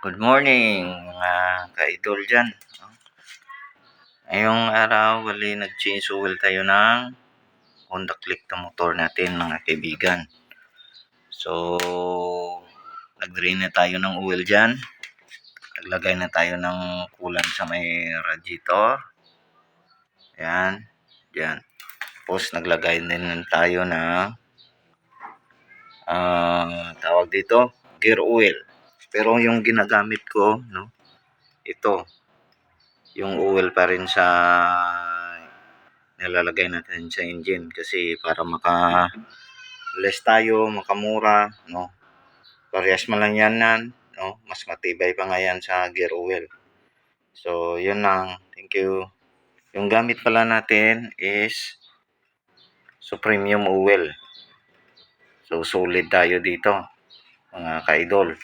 Good morning mga ka-idol dyan. Ngayong araw, nag-change oil tayo ng Honda Click na motor natin mga kaibigan. So, nag-drain na tayo ng oil dyan. Naglagay na tayo ng kulan sa may radiator. Ayan, dyan. Tapos naglagay din tayo ng tawag dito, gear oil. Pero yung ginagamit ko, ito, yung oil pa rin sa nilalagay natin sa engine kasi para less tayo, makamura, parehas man lang yan, mas matibay pa nga yan sa gear oil. So, yun lang. Thank you. Yung gamit pala natin is Supremium oil. So, solid tayo dito, mga ka-idol.